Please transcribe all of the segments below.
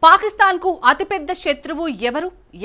పాకిస్తాన్కు అతిపెద్ద శత్రువు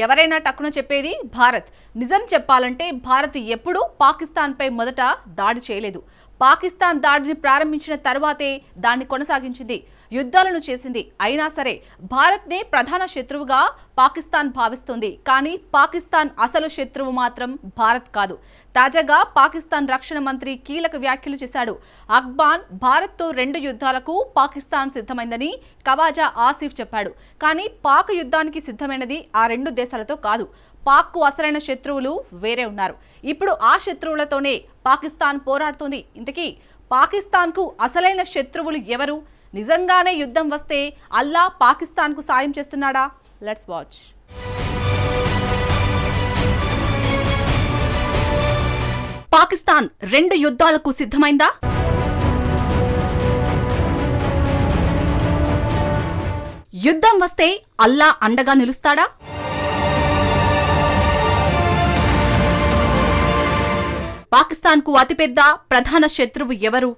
ఎవరైనా టక్కున చెప్పేది భారత్. నిజం చెప్పాలంటే భారత్ ఎప్పుడూ పాకిస్తాన్పై మొదట దాడి చేయలేదు. పాకిస్తాన్ దాడిని ప్రారంభించిన తర్వాతే దాన్ని కొనసాగించింది, యుద్ధాలను చేసింది. అయినా సరే భారత్నే ప్రధాన శత్రువుగా పాకిస్తాన్ భావిస్తుంది. కానీ పాకిస్తాన్ అసలు శత్రువు మాత్రం భారత్ కాదు. తాజాగా పాకిస్తాన్ రక్షణ మంత్రి కీలక వ్యాఖ్యలు చేశాడు. అక్బాన్ భారత్తో 2 యుద్ధాలకు పాకిస్తాన్ సిద్ధమైందని ఖవాజా ఆసిఫ్ చెప్పాడు. కానీ పాక్ యుద్ధానికి సిద్ధమైనది ఆ 2 దేశాలతో కాదు. పాక్కు అసలైన శత్రువులు వేరే ఉన్నారు. ఇప్పుడు ఆ శత్రువులతోనే పాకిస్తాన్ పోరాడుతోంది. ఇంతకీ పాకిస్తాన్కు అసలైన శత్రువులు ఎవరు? నిజంగానే యుద్ధం వస్తే అల్లా పాకిస్తాన్కు సాయం చేస్తున్నాడా? Let's watch. పాకిస్తాన్ 2 యుద్ధాలకు సిద్ధమైందా? యుద్ధం వస్తే అల్లా అండగా నిలుస్తాడా? పాకిస్తాన్కు అతిపెద్ద ప్రధాన శత్రువు ఎవరు?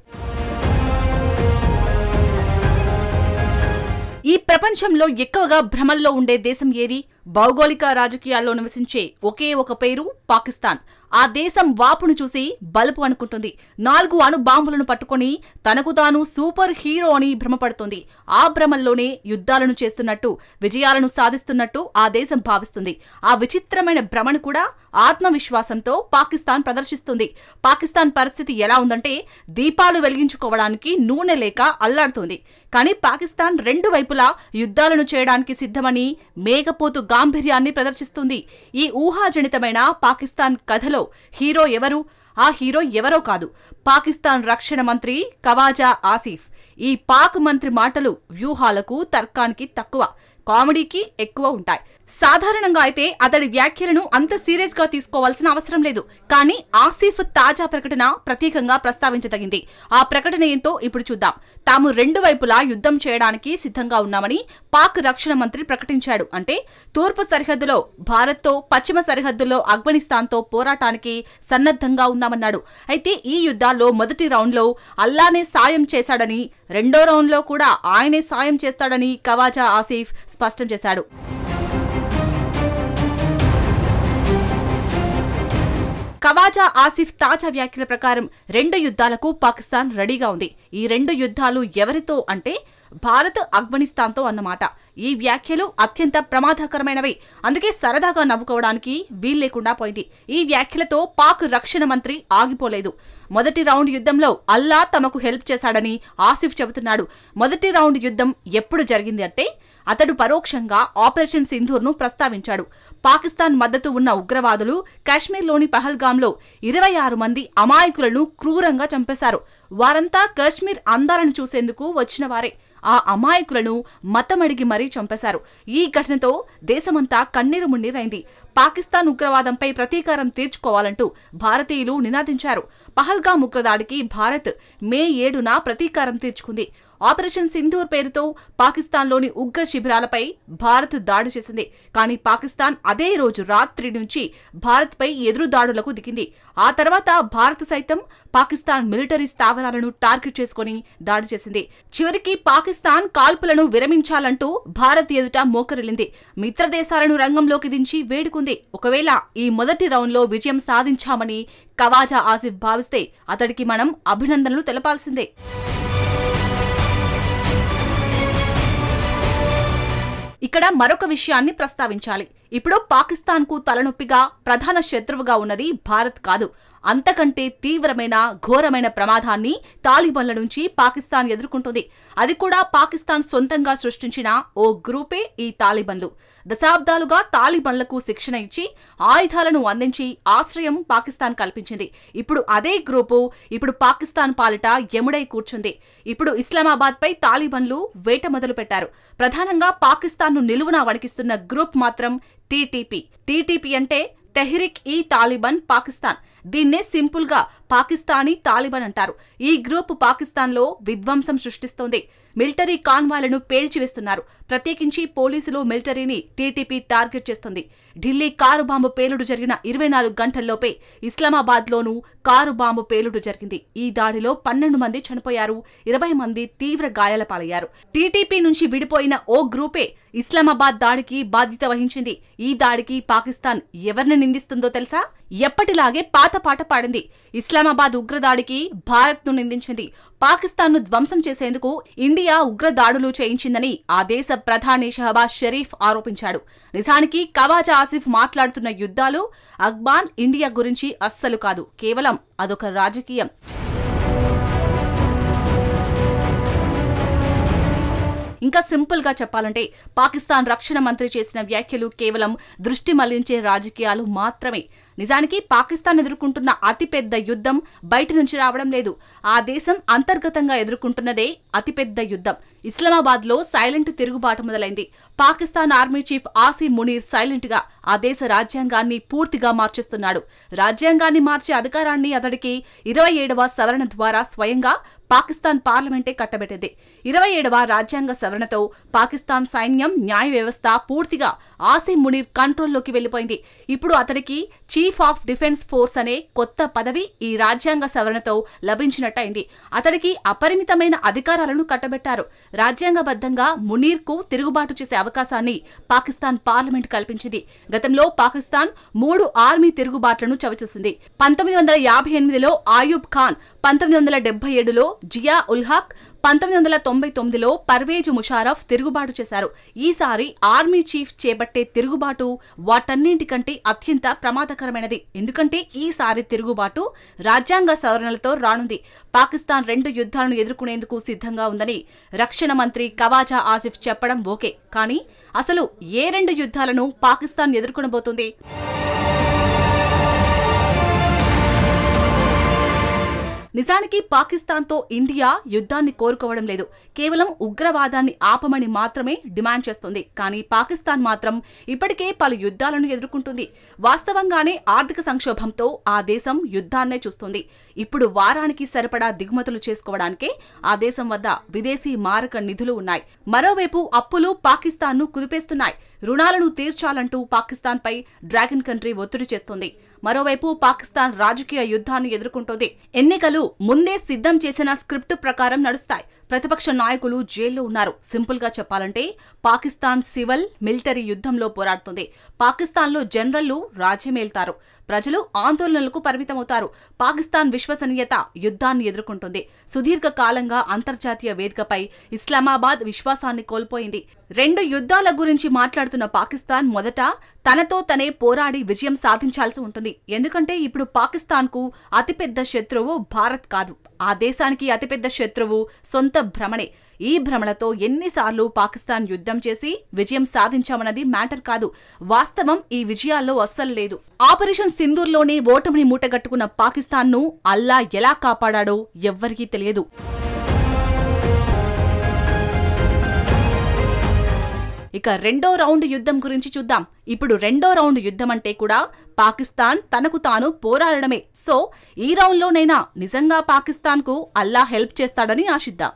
ఈ ప్రపంచంలో ఎక్కువగా భ్రమల్లో ఉండే దేశం ఏది? భౌగోళిక రాజకీయాల్లో నివసించే ఒకే ఒక పేరు పాకిస్తాన్. ఆ దేశం వాపును చూసి బలుపు అనుకుంటుంది. 4 అణుబాంబులను పట్టుకుని తనకు తాను సూపర్ హీరో అని భ్రమపడుతుంది. ఆ భ్రమల్లోనే యుద్ధాలను చేస్తున్నట్టు, విజయాలను సాధిస్తున్నట్టు ఆ దేశం భావిస్తుంది. ఆ విచిత్రమైన భ్రమను కూడా ఆత్మవిశ్వాసంతో పాకిస్తాన్ ప్రదర్శిస్తుంది. పాకిస్తాన్ పరిస్థితి ఎలా ఉందంటే దీపాలు వెలిగించుకోవడానికి నూనె లేక అల్లాడుతుంది. కానీ పాకిస్తాన్ 2 వైపులా యుద్ధాలను చేయడానికి సిద్ధమని మేఘపోతు గాంభీర్యాన్ని ప్రదర్శిస్తుంది. ఈ ఊహాజనితమైన పాకిస్తాన్ కథలో హీరో ఎవరు? ఆ హీరో ఎవరో కాదు, పాకిస్తాన్ రక్షణ మంత్రి ఖవాజా ఆసిఫ్. ఈ పాక్ మంత్రి మాటలు వ్యూహాలకు, తర్కానికి తక్కువ, కామెడీకి ఎక్కువ ఉంటాయి. సాధారణంగా అయితే అతడి వ్యాఖ్యలను అంత సీరియస్ గా తీసుకోవాల్సిన అవసరం లేదు. కానీ ఆసిఫ్ తాజా ప్రకటన ప్రత్యేకంగా ప్రస్తావించదగింది. ఆ ప్రకటన ఏంటో ఇప్పుడు చూద్దాం. తాము 2 వైపులా యుద్ధం చేయడానికి సిద్ధంగా ఉన్నామని పాక్ రక్షణ మంత్రి ప్రకటించాడు. అంటే తూర్పు సరిహద్దులో భారత్తో, పశ్చిమ సరిహద్దుల్లో ఆఫ్ఘనిస్తాన్తో పోరాటానికి సన్నద్ధంగా ఉన్నామన్నాడు. అయితే ఈ యుద్ధాల్లో మొదటి రౌండ్లో అల్లానే సాయం చేశాడని, 2వ రౌండ్లో కూడా ఆయనే సాయం చేస్తాడని ఖవాజా ఆసిఫ్ స్పష్టం చేశాడు. ఖవాజా ఆసిఫ్ తాజా వ్యాఖ్యల ప్రకారం 2 యుద్ధాలకు పాకిస్తాన్ రెడీగా ఉంది. ఈ 2 యుద్ధాలు ఎవరితో అంటే భారత్, ఆఫ్ఘనిస్తాన్తో అన్నమాట. ఈ వ్యాఖ్యలు అత్యంత ప్రమాదకరమైనవి. అందుకే సరదాగా నవ్వుకోవడానికి వీల్లేకుండా పోయింది. ఈ వ్యాఖ్యలతో పాక్ రక్షణ మంత్రి ఆగిపోలేదు. మొదటి రౌండ్ యుద్ధంలో అల్లా తమకు హెల్ప్ చేశాడని ఆసిఫ్ చెబుతున్నాడు. మొదటి రౌండ్ యుద్ధం ఎప్పుడు జరిగింది అంటే అతడు పరోక్షంగా ఆపరేషన్ సింధూర్ను ప్రస్తావించాడు. పాకిస్తాన్ మద్దతు ఉన్న ఉగ్రవాదులు కాశ్మీర్లోని పహల్గాంలో 26 మంది అమాయకులను క్రూరంగా చంపేశారు. వారంతా కాశ్మీర్ అందాలను చూసేందుకు వచ్చిన వారే. ఆ అమాయకులను మతమడిగి మరీ చంపేశారు. ఈ ఘటనతో దేశమంతా కన్నీరు మున్నీరైంది. పాకిస్తాన్ ఉగ్రవాదంపై ప్రతీకారం తీర్చుకోవాలంటూ భారతీయులు నినాదించారు. పహల్గాం ఉగ్రదాడికి భారత్ మే 7న ప్రతీకారం తీర్చుకుంది. ఆపరేషన్ సింధూర్ పేరుతో పాకిస్తాన్లోని ఉగ్ర శిబిరాలపై భారత్ దాడి చేసింది. కానీ పాకిస్తాన్ అదే రోజు రాత్రి నుంచి భారత్పై ఎదురుదాడులకు దిగింది. ఆ తర్వాత భారత్ సైతం పాకిస్తాన్ మిలిటరీ స్థావరాలను టార్గెట్ చేసుకుని దాడి చేసింది. చివరికి పాకిస్తాన్ కాల్పులను విరమించాలంటూ భారత్ ఎదుట మోకరిల్లింది. మిత్రదేశాలను రంగంలోకి దించి వేడుకుంది. ఒకవేళ ఈ మొదటి రౌండ్లో విజయం సాధించామని ఖవాజా ఆసిఫ్ భావిస్తే అతడికి మనం అభినందనలు తెలపాల్సిందే. ఇక్కడ మరొక విషయాన్ని ప్రస్తావించాలి. ఇప్పుడు పాకిస్తాన్కు తలనొప్పిగా, ప్రధాన శత్రువుగా ఉన్నది భారత్ కాదు. అంతకంటే తీవ్రమైన, ఘోరమైన ప్రమాదాన్ని తాలిబన్ల నుంచి పాకిస్తాన్ ఎదుర్కొంటుంది. అది కూడా పాకిస్తాన్ సొంతంగా సృష్టించిన ఓ గ్రూపే ఈ తాలిబన్లు. దశాబ్దాలుగా తాలిబన్లకు శిక్షణ ఇచ్చి, ఆయుధాలను అందించి ఆశ్రయం పాకిస్తాన్ కల్పించింది. ఇప్పుడు అదే గ్రూపు ఇప్పుడు పాకిస్తాన్ పాలిట యముడై కూర్చుంది. ఇప్పుడు ఇస్లామాబాద్పై తాలిబన్లు వేట మొదలుపెట్టారు. ప్రధానంగా పాకిస్తాన్ను నిలువునా వణికిస్తున్న గ్రూప్ మాత్రం టీటీపీ. టీటీపీ అంటే తెహ్రిక్ ఈ తాలిబాన్ పాకిస్తాన్. దీన్నే సింపుల్ గా పాకిస్తానీ తాలిబాన్ అంటారు. ఈ గ్రూప్ పాకిస్తాన్లో విధ్వంసం సృష్టిస్తోంది. మిలిటరీ కాన్వాయ్లను పేల్చివేస్తున్నారు. ప్రత్యేకించి పోలీసులు మిలిటరీని టీటీపీ టార్గెట్ చేస్తుంది. ఢిల్లీ కారు బాంబు పేలుడు జరిగిన 24 గంటల్లోపే ఇస్లామాబాద్లోనూ కారు బాంబు పేలుడు జరిగింది. ఈ దాడిలో 12 మంది చనిపోయారు, 20 మంది తీవ్ర గాయాల పాలయ్యారు. టీటీపీ నుంచి విడిపోయిన ఓ గ్రూపే ఇస్లామాబాద్ దాడికి బాధ్యత వహించింది. ఈ దాడికి పాకిస్తాన్ ఎవరిని నిందిస్తుందో తెలుసా? ఎప్పటిలాగే పాత పాట పాడింది. ఇస్లామాబాద్ ఉగ్రదాడికి భారత్ను నిందించింది. పాకిస్తాన్ను ధ్వంసం చేసేందుకు ఇండియా ఉగ్రదాడులు చేయించిందని ఆ దేశ ప్రధాని షహబాజ్ షరీఫ్ ఆరోపించాడు. నిజానికి ఖవాజా ఆసిఫ్ మాట్లాడుతున్న యుద్ధాలు అఫ్ఘాన్ ఇండియా గురించి అస్సలు కాదు, కేవలం అదొక రాజకీయం. ఇంకా సింపుల్ గా చెప్పాలంటే పాకిస్తాన్ రక్షణ మంత్రి చేసిన వ్యాఖ్యలు కేవలం దృష్టి మళ్లించే రాజకీయాలు మాత్రమే. నిజానికి పాకిస్తాన్ ఎదుర్కొంటున్న అతిపెద్ద యుద్ధం బయట నుంచి రావడం లేదు. ఆ దేశం అంతర్గతంగా ఎదుర్కొంటున్నదే అతిపెద్ద యుద్ధం. ఇస్లామాబాద్ లో సైలెంట్ తిరుగుబాటు మొదలైంది. Pakistan army chief Asim Munir silent గా ఆ దేశ రాజ్యాంగాన్ని పూర్తిగా మార్చేస్తున్నాడు. రాజ్యాంగాన్ని మార్చే అధికారాన్ని అతడికి 27వ సవరణ ద్వారా స్వయంగా పాకిస్తాన్ పార్లమెంటే కట్టబెట్టింది. 27వ రాజ్యాంగ సవరణతో పాకిస్తాన్ సైన్యం, న్యాయ వ్యవస్థ పూర్తిగా ఆసిమ్ మునీర్ కంట్రోల్లోకి వెళ్లిపోయింది. ఇప్పుడు అతడికి చీఫ్ ఆఫ్ డిఫెన్స్ ఫోర్స్ అనే కొత్త పదవి ఈ రాజ్యాంగ సవరణతో లభించినట్టయింది. అతడికి అపరిమితమైన అధికారాలను కట్టబెట్టారు. రాజ్యాంగబద్ధంగా మునీర్ కు తిరుగుబాటు చేసే అవకాశాన్ని పాకిస్తాన్ పార్లమెంట్ కల్పించింది. గతంలో పాకిస్తాన్ 3 ఆర్మీ తిరుగుబాట్లను చవిచూసింది. 1958లో ఆయూబ్ ఖాన్, 1977లో జియా ఉల్ హక్, 1999లో పర్వేజ్ ముషారఫ్ తిరుగుబాటు చేశారు. ఈసారి ఆర్మీ చీఫ్ చేపట్టే తిరుగుబాటు వాటన్నింటికంటే అత్యంత ప్రమాదకరమైనది. ఎందుకంటే ఈసారి తిరుగుబాటు రాజ్యాంగ సవరణలతో రానుంది. పాకిస్తాన్ 2 యుద్ధాలను ఎదుర్కొనేందుకు సిద్ధంగా ఉందని రక్షణ మంత్రి ఖవాజా ఆసిఫ్ చెప్పడం ఓకే, కానీ అసలు ఏ 2 యుద్ధాలను పాకిస్తాన్ ఎదుర్కొనబోతుంది? నిజానికి పాకిస్తాన్తో ఇండియా యుద్ధాన్ని కోరుకోవడం లేదు. కేవలం ఉగ్రవాదాన్ని ఆపమని మాత్రమే డిమాండ్ చేస్తుంది. కానీ పాకిస్తాన్ మాత్రం ఇప్పటికే పలు యుద్ధాలను ఎదుర్కొంటుంది. వాస్తవంగానే ఆర్థిక సంక్షోభంతో ఆ దేశం యుద్ధాన్నే చూస్తుంది. ఇప్పుడు వారానికి సరిపడా దిగుమతులు చేసుకోవడానికే ఆ దేశం వద్ద విదేశీ మారక నిధులు ఉన్నాయి. మరోవైపు అప్పులు పాకిస్తాన్ను కుదిపేస్తున్నాయి. రుణాలను తీర్చాలంటూ పాకిస్తాన్పై డ్రాగన్ కంట్రీ ఒత్తిడి చేస్తుంది. మరోవైపు పాకిస్తాన్ రాజకీయ యుద్ధాన్ని ఎదుర్కొంటోంది. ఎన్నికలు ముందే సిద్ధం చేసిన స్క్రిప్ట్ ప్రకారం నడుస్తాయి. ప్రతిపక్ష నాయకులు జైల్లో ఉన్నారు. సింపుల్ గా చెప్పాలంటే పాకిస్తాన్ సివిల్ మిలిటరీ యుద్ధంలో పోరాడుతుంది. పాకిస్తాన్లో జనరళ్లు రాజ్యమేల్తారు. ప్రజలు ఆందోళనలకు పరిమితమవుతారు. పాకిస్తాన్ విశ్వసనీయత యుద్ధాన్ని ఎదుర్కొంటుంది. సుదీర్ఘ కాలంగా అంతర్జాతీయ వేదికపై ఇస్లామాబాద్ విశ్వాసాన్ని కోల్పోయింది. 2 యుద్ధాల గురించి మాట్లాడుతున్న పాకిస్తాన్ మొదట తనతో తనే పోరాడి విజయం సాధించాల్సి ఉంటుంది. ఎందుకంటే ఇప్పుడు పాకిస్తాన్ కు అతిపెద్ద శత్రువు భారత్ కాదు, ఆ దేశానికి అతిపెద్ద శత్రువు సొంత భ్రమణే. ఈ భ్రమణతో ఎన్నిసార్లు పాకిస్తాన్ యుద్ధం చేసి విజయం సాధించామన్నది మ్యాటర్ కాదు. వాస్తవం ఈ విజయాల్లో అస్సలు లేదు. ఆపరేషన్ సింధూర్లోనే ఓటమిని మూటగట్టుకున్న పాకిస్తాన్ను అల్లా ఎలా కాపాడాడో ఎవ్వరికీ తెలియదు. ఇక 2వ రౌండ్ యుద్ధం గురించి చూద్దాం. ఇప్పుడు 2వ రౌండ్ యుద్ధం అంటే కూడా పాకిస్తాన్ తనకు తాను పోరాడడమే. సో ఈ రౌండ్లోనైనా నిజంగా పాకిస్తాన్కు అల్లా హెల్ప్ చేస్తాడని ఆశిద్దాం.